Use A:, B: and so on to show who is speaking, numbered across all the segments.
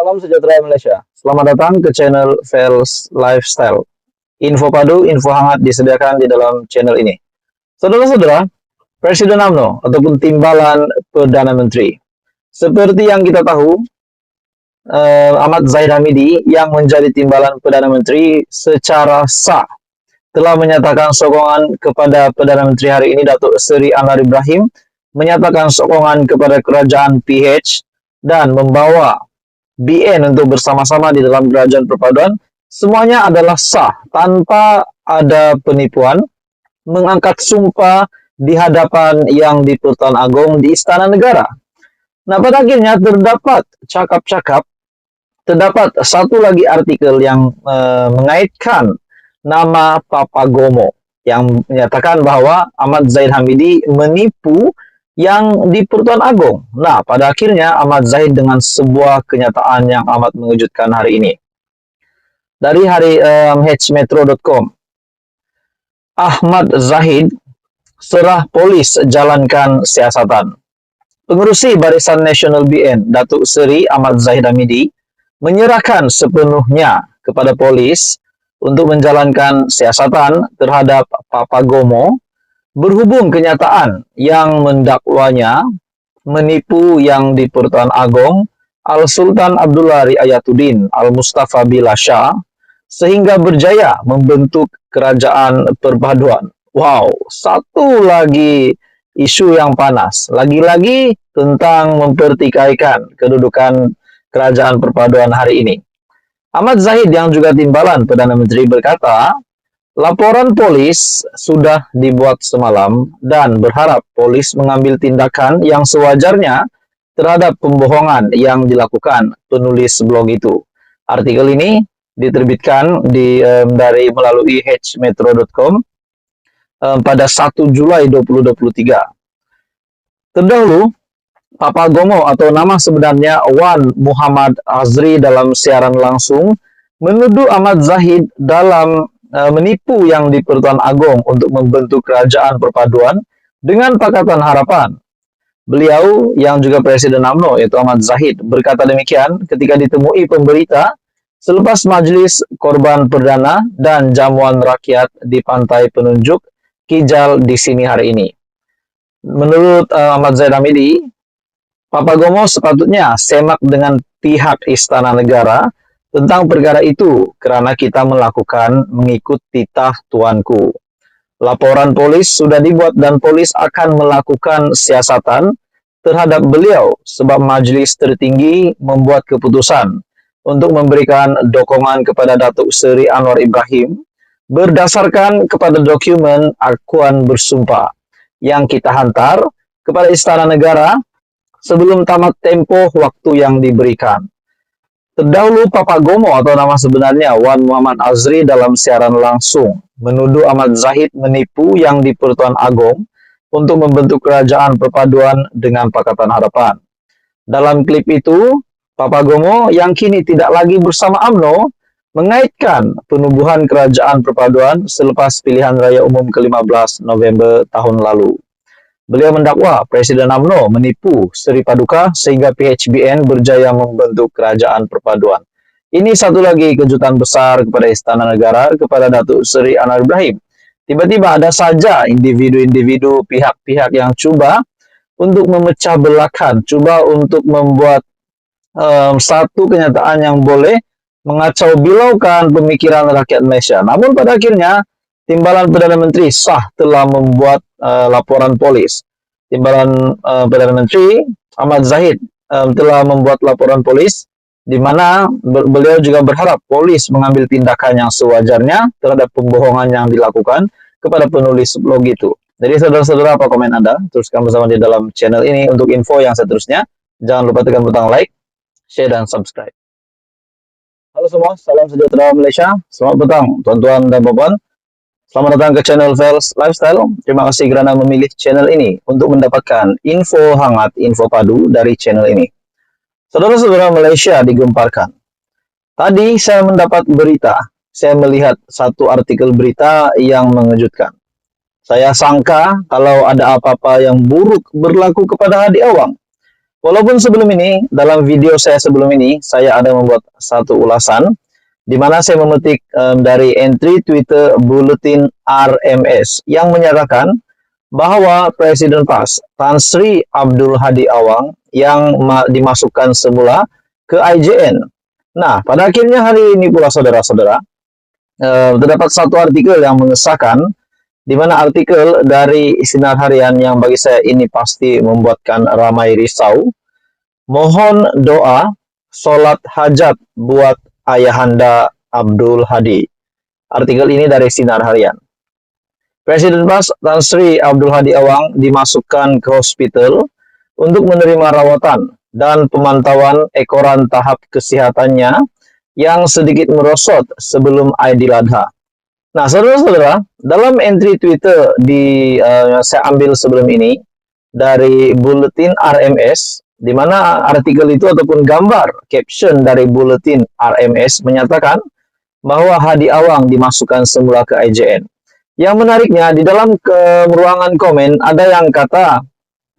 A: Salam sejahtera Malaysia. Selamat datang ke channel Fels Lifestyle. Info padu, info hangat disediakan di dalam channel ini. Saudara-saudara, Presiden UMNO ataupun Timbalan Perdana Menteri. Seperti yang kita tahu, Ahmad Zahid Hamidi yang menjadi Timbalan Perdana Menteri secara sah telah menyatakan sokongan kepada Perdana Menteri hari ini, Datuk Seri Anwar Ibrahim, menyatakan sokongan kepada kerajaan PH dan membawa BN untuk bersama-sama di dalam kerajaan perpaduan. Semuanya adalah sah tanpa ada penipuan, mengangkat sumpah di hadapan Yang di-Pertuan Agong di Istana Negara. Nah, pada akhirnya terdapat satu lagi artikel yang mengaitkan nama Papagomo yang menyatakan bahwa Ahmad Zahid Hamidi menipu Yang di-Pertuan Agong. Nah, pada akhirnya Ahmad Zahid dengan sebuah kenyataan yang amat mengejutkan hari ini. Dari hmetro.com, Ahmad Zahid serah polis jalankan siasatan. Pengerusi Barisan Nasional BN, Datuk Seri Ahmad Zahid Hamidi, menyerahkan sepenuhnya kepada polis untuk menjalankan siasatan terhadap Papagomo berhubung kenyataan yang mendakwanya menipu Yang di-Pertuan Agong Al-Sultan Abdullah Riayatuddin Al-Mustafa Billah Shah sehingga berjaya membentuk kerajaan perpaduan. Wow, satu lagi isu yang panas. Lagi-lagi tentang mempertikaikan kedudukan kerajaan perpaduan hari ini. Ahmad Zahid yang juga Timbalan Perdana Menteri berkata, laporan polis sudah dibuat semalam dan berharap polis mengambil tindakan yang sewajarnya terhadap pembohongan yang dilakukan penulis blog itu. Artikel ini diterbitkan dari melalui hmetro.com pada 1 Julai 2023. Terdahulu, Papagomo atau nama sebenarnya Wan Muhammad Azri dalam siaran langsung menuduh Ahmad Zahid dalam menipu Yang di-Pertuan Agong untuk membentuk kerajaan perpaduan dengan Pakatan Harapan. Beliau yang juga Presiden UMNO yaitu Ahmad Zahid berkata demikian ketika ditemui pemberita selepas majlis korban perdana dan jamuan rakyat di Pantai Penunjuk Kijal di sini hari ini. Menurut Ahmad Zahid Hamidi, Papagomo sepatutnya semak dengan pihak Istana Negara tentang perkara itu kerana kita mengikut titah tuanku. Laporan polis sudah dibuat dan polis akan melakukan siasatan terhadap beliau sebab majlis tertinggi membuat keputusan untuk memberikan dukungan kepada Datuk Seri Anwar Ibrahim berdasarkan kepada dokumen akuan bersumpah yang kita hantar kepada Istana Negara sebelum tamat tempoh waktu yang diberikan. Terdahulu Papagomo atau nama sebenarnya Wan Muhammad Azri dalam siaran langsung menuduh Ahmad Zahid menipu Yang di-Pertuan Agong untuk membentuk kerajaan perpaduan dengan Pakatan Harapan. Dalam klip itu, Papagomo yang kini tidak lagi bersama UMNO mengaitkan penubuhan kerajaan perpaduan selepas pilihan raya umum ke-15 November tahun lalu. Beliau mendakwa Presiden UMNO menipu Seri Paduka sehingga PHBN berjaya membentuk kerajaan perpaduan. Ini satu lagi kejutan besar kepada Istana Negara, kepada Datuk Seri Anwar Ibrahim. Tiba-tiba ada saja individu-individu, pihak-pihak yang coba untuk memecah belahkan, coba untuk membuat satu kenyataan yang boleh mengacau bilaukan pemikiran rakyat Malaysia. Namun pada akhirnya, Timbalan Perdana Menteri sah telah membuat laporan polis. Timbalan Perdana Menteri Ahmad Zahid telah membuat laporan polis di mana beliau juga berharap polis mengambil tindakan yang sewajarnya terhadap pembohongan yang dilakukan kepada penulis blog itu. Jadi saudara-saudara, apa komen Anda? Teruskan bersama di dalam channel ini untuk info yang seterusnya. Jangan lupa tekan butang like, share, dan subscribe. Halo semua, salam sejahtera Malaysia. Selamat petang tuan-tuan dan puan. Selamat datang ke channel Fels Lifestyle. Terima kasih kerana memilih channel ini untuk mendapatkan info hangat, info padu dari channel ini. Saudara-saudara, Malaysia digemparkan. Tadi saya mendapat berita, saya melihat satu artikel berita yang mengejutkan. Saya sangka kalau ada apa-apa yang buruk berlaku kepada Hadi Awang. Walaupun sebelum ini, dalam video saya sebelum ini, saya ada membuat satu ulasan di mana saya memetik dari entry Twitter Bulletin RMS yang menyatakan bahwa Presiden PAS Tan Sri Abdul Hadi Awang yang dimasukkan semula ke IJN. Nah, pada akhirnya hari ini pula saudara-saudara, terdapat satu artikel yang mengesahkan di mana artikel dari Sinar Harian yang bagi saya ini pasti membuatkan ramai risau. Mohon doa sholat hajat buat ayahanda Abdul Hadi. Artikel ini dari Sinar Harian. Presiden PAS Tan Sri Abdul Hadi Awang dimasukkan ke hospital untuk menerima rawatan dan pemantauan ekoran tahap kesehatannya yang sedikit merosot sebelum Aidiladha. Nah, saudara-saudara, dalam entry Twitter saya ambil sebelum ini dari Bulletin RMS, di mana artikel itu ataupun gambar caption dari Bulletin RMS menyatakan bahwa Hadi Awang dimasukkan semula ke IJN. Yang menariknya, di dalam ruangan komen ada yang kata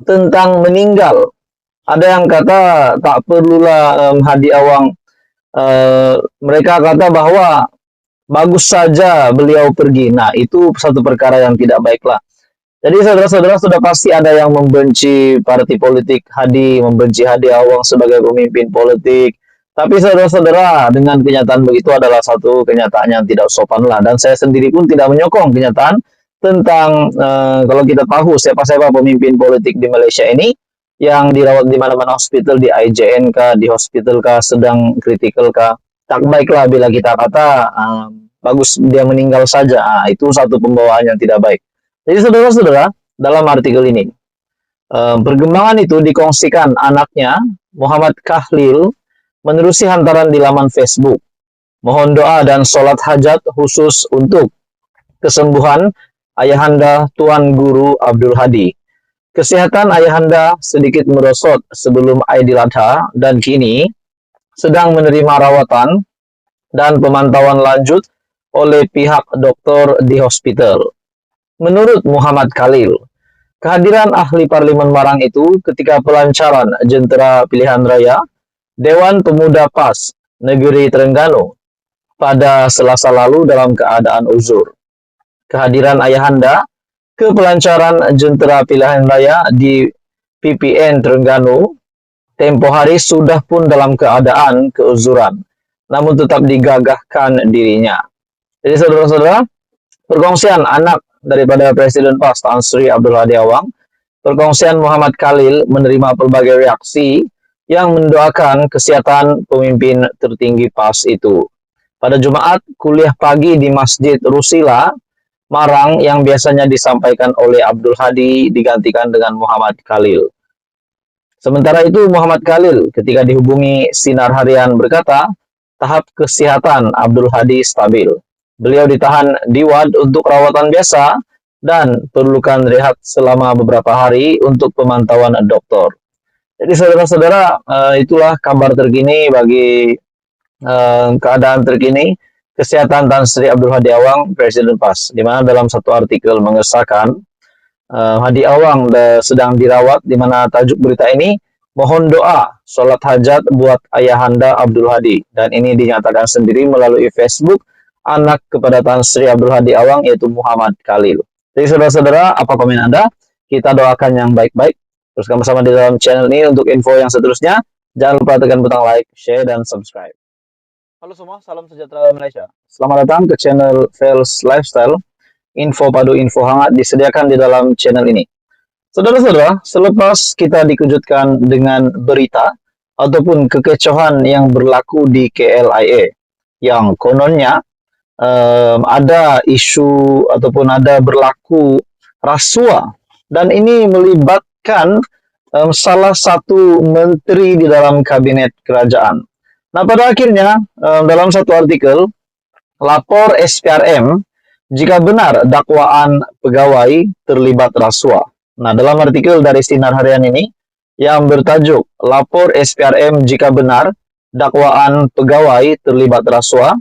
A: tentang meninggal, ada yang kata tak perlulah Hadi Awang. Mereka kata bahwa bagus saja beliau pergi. Nah, itu satu perkara yang tidak baiklah. Jadi saudara-saudara sudah pasti ada yang membenci partai politik Hadi, membenci Hadi Awang sebagai pemimpin politik. Tapi saudara-saudara, dengan kenyataan begitu adalah satu kenyataan yang tidak sopan lah. Dan saya sendiri pun tidak menyokong kenyataan tentang kalau kita tahu siapa-siapa pemimpin politik di Malaysia ini yang dirawat di mana-mana hospital, di IJN kah, di hospital kah, sedang kritikal kah. Tak baiklah bila kita kata bagus dia meninggal saja. Itu satu pembawaan yang tidak baik. Jadi saudara-saudara, dalam artikel ini perkembangan itu dikongsikan anaknya Muhammad Kahlil menerusi hantaran di laman Facebook. Mohon doa dan sholat hajat khusus untuk kesembuhan ayahanda Tuan Guru Abdul Hadi. Kesehatan ayahanda sedikit merosot sebelum Aidiladha dan kini sedang menerima rawatan dan pemantauan lanjut oleh pihak dokter di hospital. Menurut Muhammad Khalil, kehadiran ahli parlimen Marang itu ketika pelancaran jentera pilihan raya Dewan Pemuda PAS Negeri Terengganu pada Selasa lalu dalam keadaan uzur. Kehadiran ayahanda ke pelancaran jentera pilihan raya di PPN Terengganu tempo hari sudah pun dalam keadaan keuzuran, namun tetap digagahkan dirinya. Jadi saudara-saudara, perkongsian anak daripada Presiden PAS Tan Sri Abdul Hadi Awang, perkongsian Muhammad Khalil menerima pelbagai reaksi yang mendoakan kesehatan pemimpin tertinggi PAS itu. Pada Jumaat, kuliah pagi di Masjid Rusila, Marang yang biasanya disampaikan oleh Abdul Hadi digantikan dengan Muhammad Khalil. Sementara itu Muhammad Khalil ketika dihubungi Sinar Harian berkata, tahap kesehatan Abdul Hadi stabil. Beliau ditahan di ward untuk rawatan biasa dan perlukan rehat selama beberapa hari untuk pemantauan dokter. Jadi saudara-saudara, itulah kabar terkini bagi keadaan terkini kesehatan Tan Sri Abdul Hadi Awang, Presiden PAS, di mana dalam satu artikel mengesahkan Hadi Awang sedang dirawat, di mana tajuk berita ini mohon doa sholat hajat buat ayahanda Abdul Hadi, dan ini dinyatakan sendiri melalui Facebook anak kepada Tan Sri Abdul Hadi Awang yaitu Muhammad Khalil. Jadi saudara-saudara, apa komen Anda? Kita doakan yang baik-baik. Teruskan bersama di dalam channel ini untuk info yang seterusnya. Jangan lupa tekan butang like, share, dan subscribe. Halo semua, salam sejahtera Malaysia. Selamat datang ke channel Fels Lifestyle. Info padu info hangat disediakan di dalam channel ini. Saudara-saudara, selepas kita dikejutkan dengan berita ataupun kekecohan yang berlaku di KLIA, yang kononnya ada isu ataupun ada berlaku rasuah, dan ini melibatkan salah satu menteri di dalam kabinet kerajaan. Nah, pada akhirnya dalam satu artikel, lapor SPRM jika benar dakwaan pegawai terlibat rasuah. Nah, dalam artikel dari Sinar Harian ini yang bertajuk lapor SPRM jika benar dakwaan pegawai terlibat rasuah,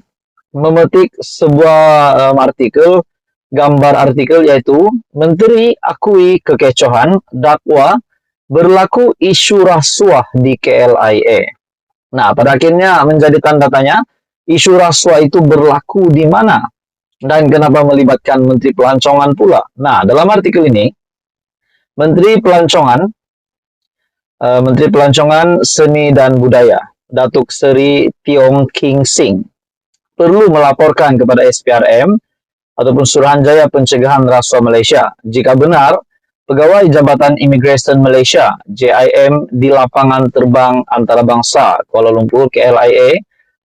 A: memetik sebuah artikel, gambar artikel yaitu Menteri akui kekecohan dakwa berlaku isu rasuah di KLIA. Nah, pada akhirnya menjadi tanda tanya, isu rasuah itu berlaku di mana? Dan kenapa melibatkan Menteri Pelancongan pula? Nah, dalam artikel ini, Menteri Pelancongan Seni dan Budaya, Datuk Seri Tiong King Sing, perlu melaporkan kepada SPRM ataupun Suruhanjaya Pencegahan Rasuah Malaysia jika benar pegawai Jabatan Imigresen Malaysia JIM di lapangan terbang antarabangsa Kuala Lumpur KLIA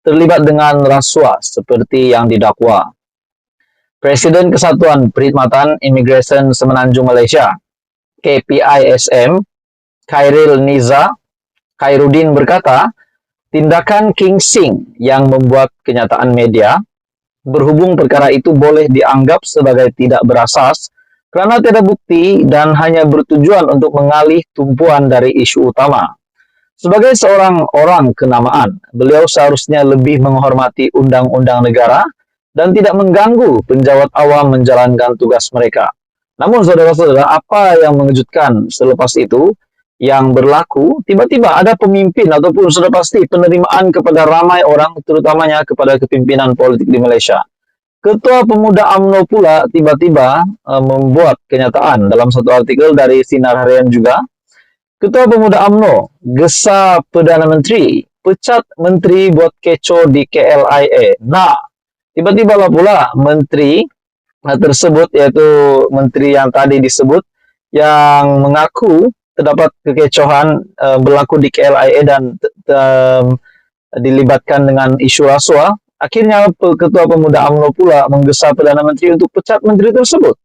A: terlibat dengan rasuah seperti yang didakwa. Presiden Kesatuan Perkhidmatan Imigresen Semenanjung Malaysia KPISM Khairil Niza Khairuddin berkata, tindakan King Sing yang membuat kenyataan media berhubung perkara itu boleh dianggap sebagai tidak berasas karena tiada bukti dan hanya bertujuan untuk mengalih tumpuan dari isu utama. Sebagai seorang orang kenamaan, beliau seharusnya lebih menghormati undang-undang negara dan tidak mengganggu penjawat awam menjalankan tugas mereka. Namun saudara-saudara, apa yang mengejutkan selepas itu? Yang berlaku, tiba-tiba ada pemimpin ataupun sudah pasti penerimaan kepada ramai orang, terutamanya kepada kepimpinan politik di Malaysia. Ketua Pemuda UMNO pula tiba-tiba membuat kenyataan dalam satu artikel dari Sinar Harian juga. Ketua Pemuda UMNO gesa Perdana Menteri, pecat menteri buat kecoh di KLIA. Nah, tiba-tiba lah pula menteri tersebut, yaitu menteri yang tadi disebut, yang mengaku terdapat kekecohan berlaku di KLIA dan dilibatkan dengan isu rasuah. Akhirnya Ketua Pemuda UMNO pula menggesa Perdana Menteri untuk pecat menteri tersebut.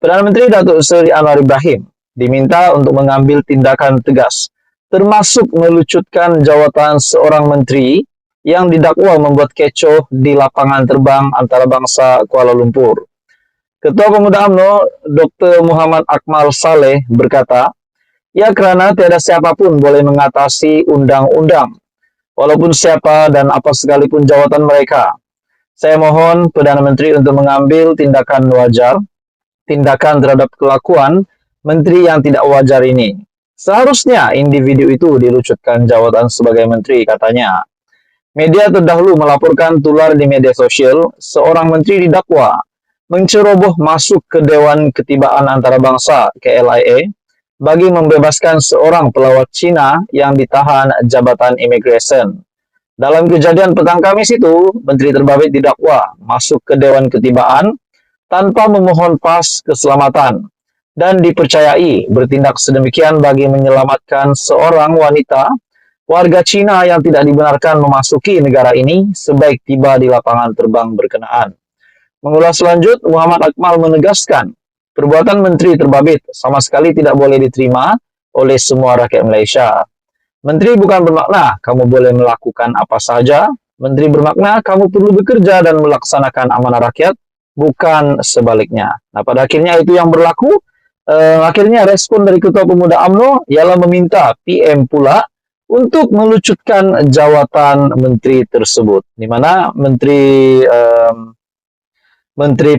A: Perdana Menteri Datuk Seri Anwar Ibrahim diminta untuk mengambil tindakan tegas, termasuk melucutkan jawatan seorang menteri yang didakwa membuat kecoh di lapangan terbang antarabangsa Kuala Lumpur. Ketua Pemuda UMNO Dr. Muhammad Akmal Saleh berkata, ya, kerana tiada siapapun boleh mengatasi undang-undang, walaupun siapa dan apa sekalipun jawatan mereka. Saya mohon Perdana Menteri untuk mengambil tindakan wajar, tindakan terhadap kelakuan menteri yang tidak wajar ini. Seharusnya individu itu dilucutkan jawatan sebagai menteri, katanya. Media terdahulu melaporkan tular di media sosial, seorang menteri didakwa menceroboh masuk ke Dewan Ketibaan Antarabangsa KLIA bagi membebaskan seorang pelawat Cina yang ditahan Jabatan Imigresen. Dalam kejadian petang Kamis itu, Menteri terbabit didakwa masuk ke Dewan Ketibaan tanpa memohon pas keselamatan dan dipercayai bertindak sedemikian bagi menyelamatkan seorang wanita warga Cina yang tidak dibenarkan memasuki negara ini sebaik tiba di lapangan terbang berkenaan. Mengulas lanjut, Muhammad Akmal menegaskan, perbuatan menteri terbabit sama sekali tidak boleh diterima oleh semua rakyat Malaysia. Menteri bukan bermakna kamu boleh melakukan apa saja. Menteri bermakna kamu perlu bekerja dan melaksanakan amanah rakyat, bukan sebaliknya. Nah, pada akhirnya itu yang berlaku. Akhirnya respon dari Ketua Pemuda UMNO ialah meminta PM pula untuk melucutkan jawatan menteri tersebut, di mana Menteri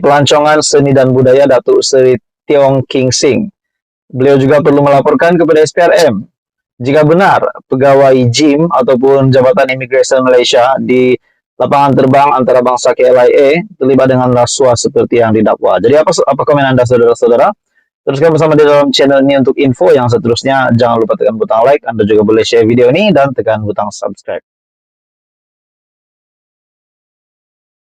A: Pelancongan Seni dan Budaya Datuk Seri Tiong King Sing. Beliau juga perlu melaporkan kepada SPRM jika benar pegawai JIM ataupun Jabatan Imigresen Malaysia di lapangan terbang antarabangsa KLIA terlibat dengan rasuah seperti yang didakwa. Jadi apa komen Anda saudara-saudara? Teruskan bersama di dalam channel ini untuk info yang seterusnya. Jangan lupa tekan butang like, Anda juga boleh share video ini dan tekan butang subscribe.